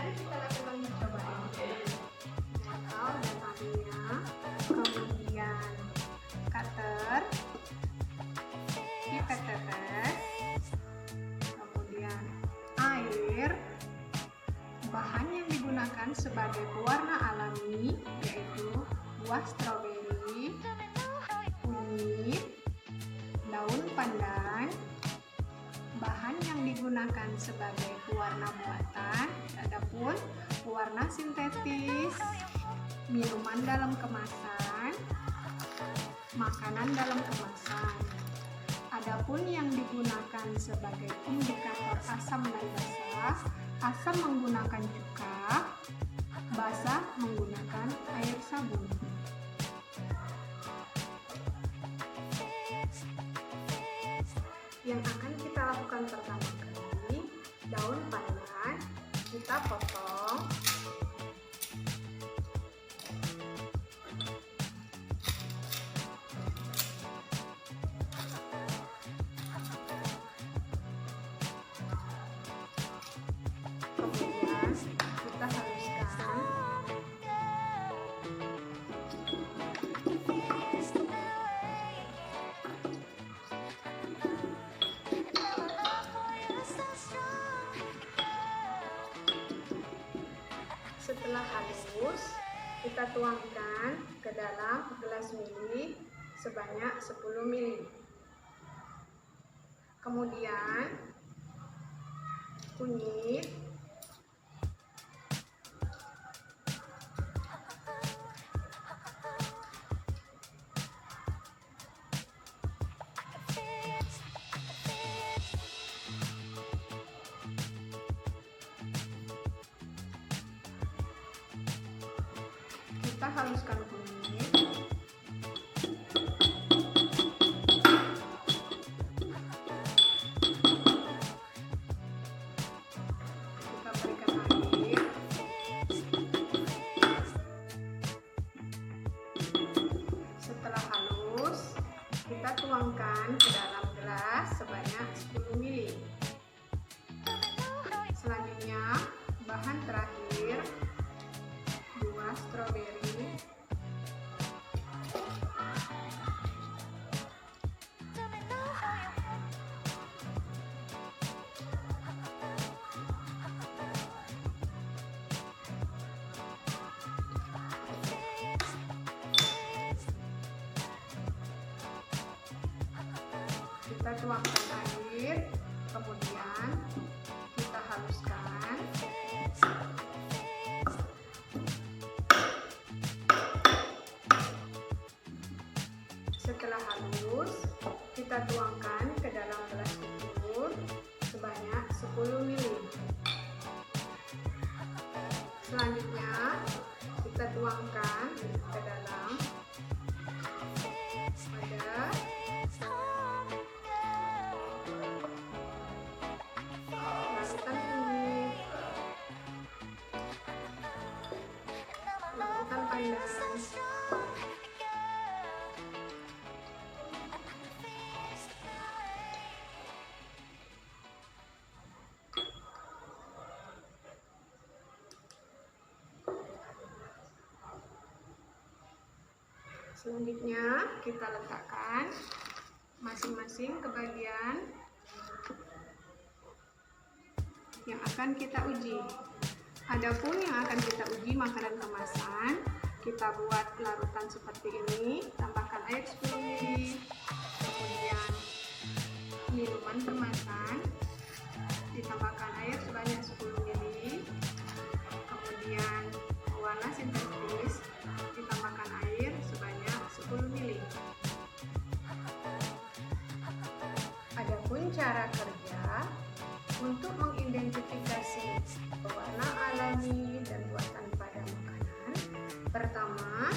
Mari kita lakukan percobaan. Botol dan tadinya, kemudian cutter, pipet tetes, kemudian air. Bahan yang digunakan sebagai pewarna alami yaitu buah stroberi, kunyit, daun pandan. Bahan yang digunakan sebagai pewarna buatan adapun pewarna sintetis, minuman dalam kemasan, makanan dalam kemasan. Adapun yang digunakan sebagai indikator asam dan basah, asam menggunakan cuka, basah menggunakan air sabun. Yang akan kita lakukan pertama kali, daun pandan kita potong. Kemudian kita haluskan. Setelah halus, kita tuangkan ke dalam gelas mili sebanyak 10 ml. Kemudian kunyit, kita haluskan kunyit. Kita berikan air. Setelah halus, kita tuangkan ke dalam gelas sebanyak 10 ml. Selanjutnya, bahan terakhir, buah stroberi, kita tuangkan air, kemudian kita haluskan. Setelah halus, kita tuangkan ke dalam gelas ukur sebanyak 10 ml. Selanjutnya, kita tuangkan ke dalam wadah. Lakukan kunyit, lakukan pandan. Selanjutnya kita letakkan masing-masing ke bagian yang akan kita uji. Adapun yang akan kita uji makanan kemasan, kita buat larutan seperti ini, tambahkan air 10 ml, kemudian minuman kemasan, ditambahkan air sebanyak 10 ml, kemudian pewarna sintetis, ditambahkan air sebanyak 10 ml. Adapun cara kerja untuk mengidentifikasi pewarna alami dan buatan pada makanan, pertama,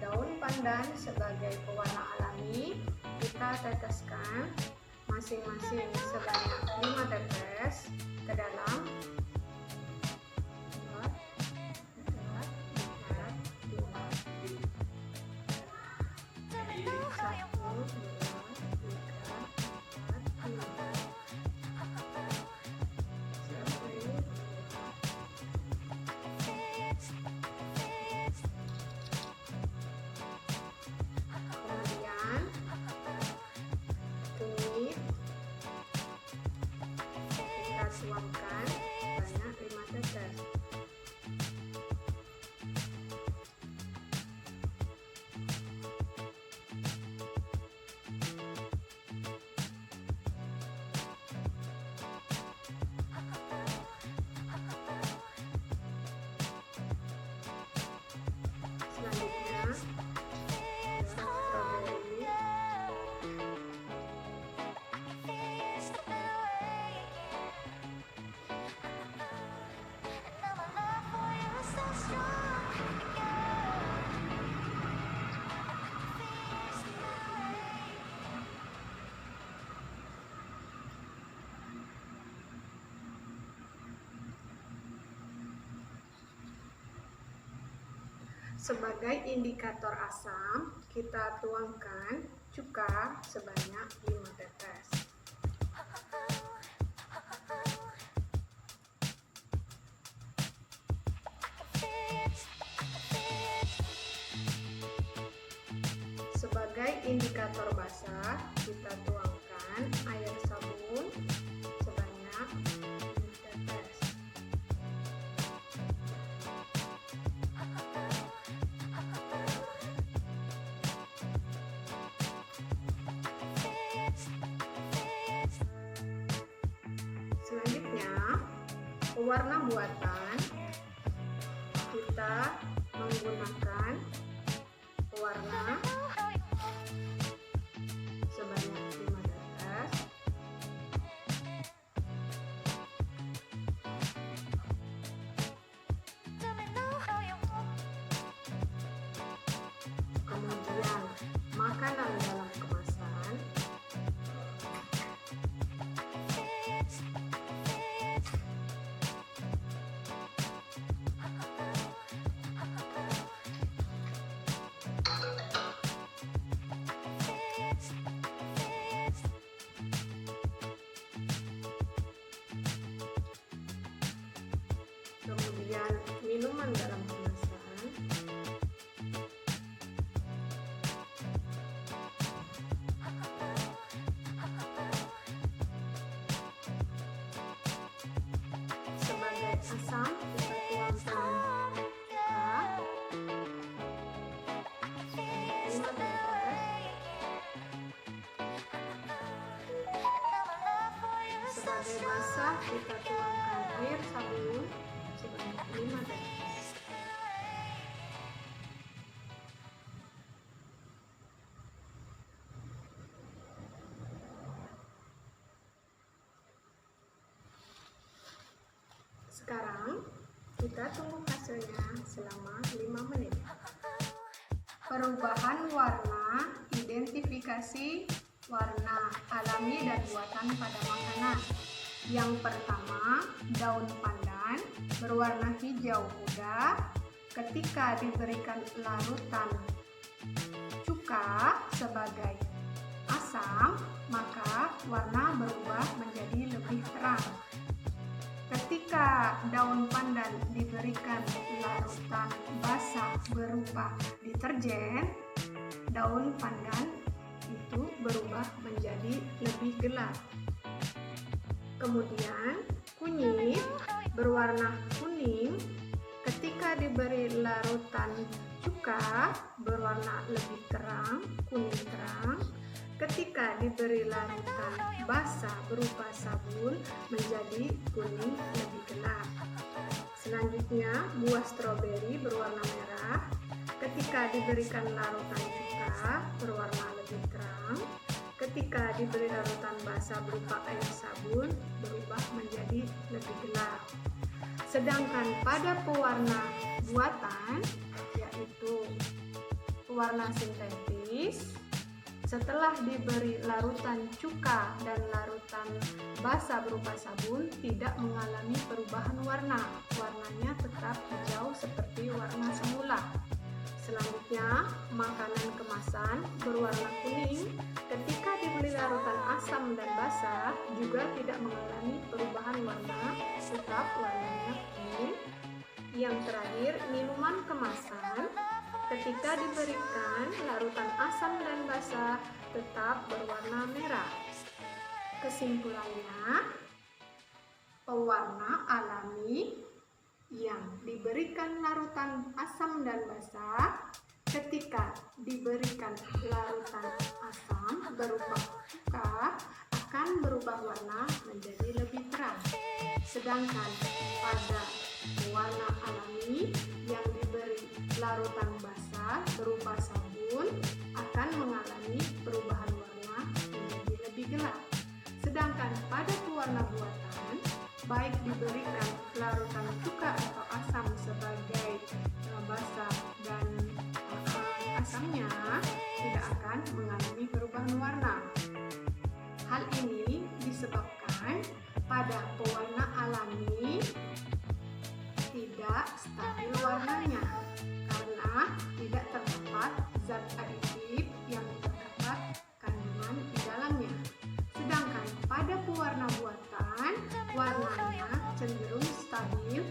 daun pandan sebagai pewarna alami kita teteskan masing-masing sebanyak 5 tetes ke dalam Sebagai indikator asam, kita tuangkan cuka sebanyak 5 tetes. Sebagai indikator basah, kita tuangkan air sabun sebanyak 5 tetes. Selanjutnya, pewarna buatan, kita menggunakan pewarna sebanyak 5 tetes. Kemudian, makanan dalam kemasan, kemudian minuman dalam kemasan, sebagai asam kita tuangkan cuka 5 tetes. Sebagai basah kita tuangkan air sabun sebanyak 5 tetes. Sekarang kita tunggu hasilnya selama 5 menit. Perubahan warna, identifikasi warna alami dan buatan pada makanan. Yang pertama, daun pandan berwarna hijau muda ketika diberikan larutan cuka sebagai asam, maka warna berubah menjadi lebih terang. Ketika daun pandan diberikan larutan basah berupa deterjen, daun pandan itu berubah menjadi lebih gelap. Kemudian kunyit berwarna kuning ketika diberi larutan cuka berwarna lebih terang, kuning terang. Ketika diberi larutan basah berupa sabun menjadi kuning lebih gelap. Selanjutnya, buah stroberi berwarna merah ketika diberikan larutan cuka berwarna lebih terang. Ketika diberi larutan basah berupa air sabun berubah menjadi lebih gelap. Sedangkan pada pewarna buatan, yaitu pewarna sintetis, setelah diberi larutan cuka dan larutan basah berupa sabun tidak mengalami perubahan warna. Warnanya tetap hijau seperti warna semula. Selanjutnya, makanan kemasan berwarna kuning ketika diberi larutan asam dan basah juga tidak mengalami perubahan warna, tetap warnanya kuning. Yang terakhir, minuman kemasan ketika diberikan larutan asam dan basah tetap berwarna merah. Kesimpulannya, pewarna alami yang diberikan larutan asam dan basah ketika diberikan larutan asam berupa cuka akan berubah warna menjadi lebih terang. Sedangkan pada pewarna alami yang diberi larutan basah berupa sabun akan mengalami perubahan warna menjadi lebih gelap. Sedangkan pada pewarna buatan, baik diberikan larutan cuka atau asam sebagai basah dan asamnya tidak akan mengalami perubahan warna. Hal ini disebabkan pada pewarna alami tidak stabil warnanya karena karena tidak terdapat zat aditif yang terdapat kandungan di dalamnya. Sedangkan pada pewarna buatan, warnanya cenderung stabil